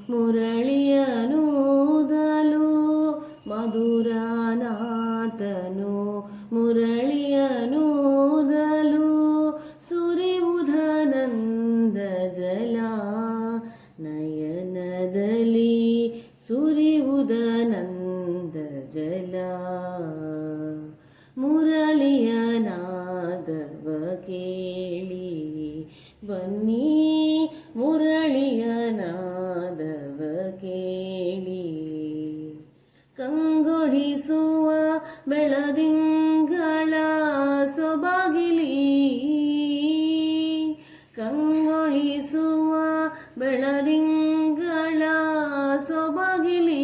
ಮುರಳಿಯನೂದಲು ಮಧುರನಾಥನು ಮುರಳಿಯನೂದಲು ಸುರಿವುದನಂದ ಜಲ ನಯನದಲ್ಲಿ ಸುರಿವುದನಂದ ಜಲ ಮುರಳಿಯ ನಾದವ ಕೇಳಿ ಬನ್ನಿ ಮುರಳಿಯ ನಾದವ ಕೇಳಿ ಕಂಗೊಳಿಸುವ ಬೆಳದಿಂಗಳ ಸೊಬಗಿಲಿ ಕಂಗೊಳಿಸುವ ಬೆಳದಿಂಗಳ ಸೊಬಗಿಲಿ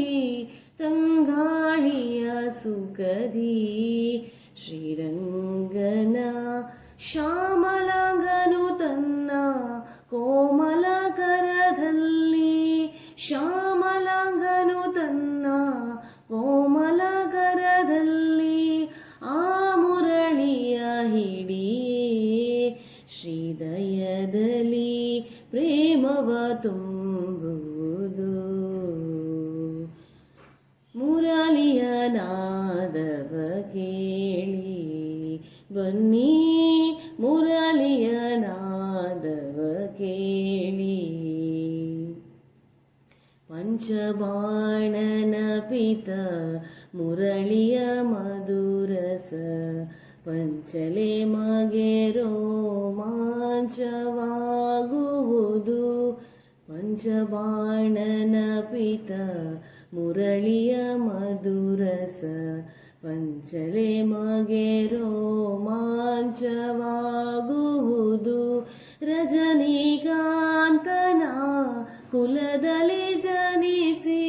ತಂಗಾಳಿಯ ಸುಖದಿ ಶ್ರೀರಂಗನ ಶ್ಯಾಮಲಾಂಗನು ತನ್ನ ಕೋಮಲ ಕರದಲ್ಲಿ ಶ್ಯಾಮಲಾಂಗನು ತನ್ನ ಕೋಮಲ ಕರದಲ್ಲಿ ಆ ಮುರಳಿಯ ಹಿಡಿಯೇ ಶ್ರೀದಯದಲ್ಲಿ ಪ್ರೇಮವ ತುಂಬುವುದು ಮುರಳಿಯ ನಾದವ ಕೇಳಿ ಬನ್ನಿ ಮುರಳಿಯ ನಾದವ ಕೇಳಿ ಪಂಚಬಾಣನ ಪಿತ ಮುರಳಿಯ ಮಧುರಸ ಪಂಚಲೆ ಮಗೆ ರೋಮಾಂಚವಾಗುವುದು ಪಂಚಬಾಣನ ಪಿತ ಮುರಳಿಯ ಮಧುರಸ ಪಂಚಲೆ ಮಗೆ ರೋಮಾಂಚವಾಗುವುದು ರಜನಿಕಾಂತನ ಕುಲದಲ್ಲಿ ಜನಿಸಿ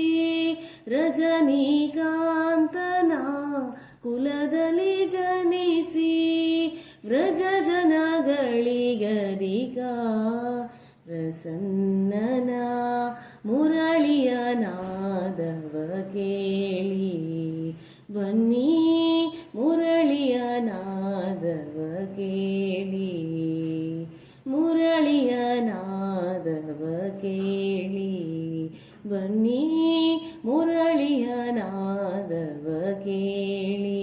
ರಜನಿಕಾಂತನ ಕುಲದಲ್ಲಿ ಜನಿಸಿ ವ್ರಜ ಜನಗಳಿಗದಿಗ ಪ್ರಸನ್ನನ ಮುರಳಿಯ ನಾದವ ಕೇಳಿ ಬನ್ನಿ ಮುರಳಿಯ ನಾದವ ಕೇಳಿ ಮುರಳಿಯ ನಾದವ ಕೇಳಿ ಬನ್ನಿ ಮುರಳಿಯ ನಾದವ ಕೇಳಿ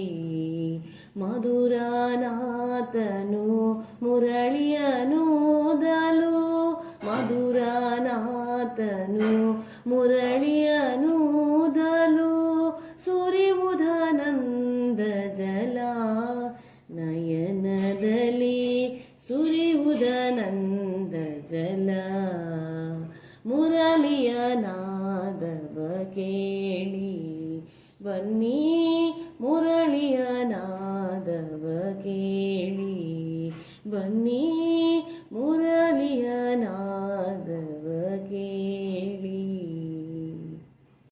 ಮಧುರನಾಥನು ಮುರಳಿಯನೂದಲು ಮಧುರನಾಥನು ಮುರಳಿಯನೂದಲು ಸುರಿವುದನಂದ ಜಲ ನಯನದಲ್ಲಿ ಸುರಿವುದನಂದ ಜಲ ಮುರಳಿಯ ನಾದವ ಕೇಳಿ ಬನ್ನಿ ಮುರಳಿಯ ನಾದವ ಕೇಳಿ ಬನ್ನಿ